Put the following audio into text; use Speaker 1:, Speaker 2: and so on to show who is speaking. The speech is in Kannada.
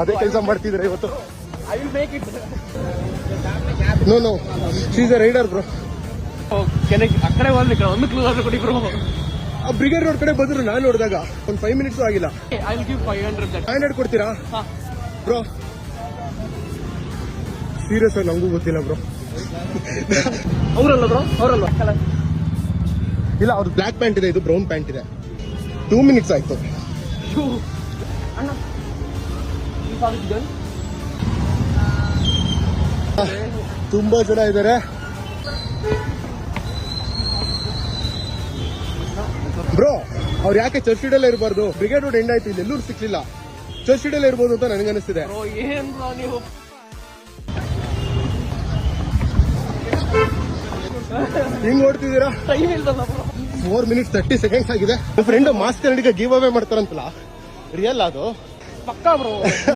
Speaker 1: ಅದೇ ಕೆಲಸ ಮಾಡ್ತಿದ್ರೆ ಇವತ್ತು.
Speaker 2: I will make it.
Speaker 1: No she is a rider bro.
Speaker 2: ಆ ಕಡೆ ಒಂದು ಕ್ಲೂ ಆದ್ರೂ ಕೊಡಿ ಬ್ರೋ.
Speaker 1: ಆ ಬ್ರಿಗೇಡ್ ರೋಡ್ ಕಡೆ ಬಂದ್ರು ನಾನು ನೋಡಿದಾಗ ಒಂದು 5 ಮಿನಿಟ್ಸ್ ಆಗಿಲ್ಲ.
Speaker 2: I will give 500.
Speaker 1: 500 ಕೊಡ್ತೀರಾ ಬ್ರೋ? ಸೀರಿಯಸ್ ಆಗಿ ನಮಗೂ ಗೊತ್ತಿಲ್ಲ ಬ್ರೋ.
Speaker 2: ಅವರಲ್ಲ ಬ್ರೋ, ಅವರಲ್ಲ.
Speaker 1: ಇಲ್ಲ, ಅವ್ರು ಬ್ಲ್ಯಾಕ್ ಪ್ಯಾಂಟ್ ಇದೆ, ಇದು ಬ್ರೌನ್ ಪ್ಯಾಂಟ್ ಇದೆ. 2 ಮಿನಿಟ್ಸ್ ಆಯ್ತು. ತುಂಬಾ ಜನ ಇದ್ದಾರೆ ಬ್ರೋ. ಅವ್ರು ಯಾಕೆ ಚರ್ಚ್ ಸ್ಟ್ರೀಟಲ್ಲೇ ಇರಬಾರ್ದು? ಬ್ರಿಗೇಡ್ ರೋಡ್ ಎಂಡ್ ಆಯ್ತು, ಇಲ್ಲಿ ಎಲ್ಲೂ ಸಿಕ್ಲಿಲ್ಲ. ಚರ್ಚ್ ಸ್ಟ್ರೀಟಲ್ಲೇ ಇರ್ಬೋದು ಅಂತ ನನಗನ್ನಿಸ್ತಿದೆ.
Speaker 2: ಏನ್ ಬ್ರೋ ನೀವು
Speaker 1: ಹಿಂಗ್ ಓಡ್ತಿದ್ದೀರಾ?
Speaker 2: ಟೈಮ್ ಇಲ್ದಲ್ಲ ಬ್ರೋ.
Speaker 1: 4 ಮಿನಿಟ್ಸ್ 30 ಸೆಕೆಂಡ್ಸ್ ಆಗಿದೆ. ನನ್ನ ಫ್ರೆಂಡ್ ಮಾಸ್ಕ್ ಕನ್ನಡಿಗ ಗಿವ್ ಅವೇ ಮಾಡ್ತಾರಂತಲ್ಲ, ರಿಯಲ್ ಅದು?
Speaker 2: ಪಕ್ಕಾ ಬ್ರೋ.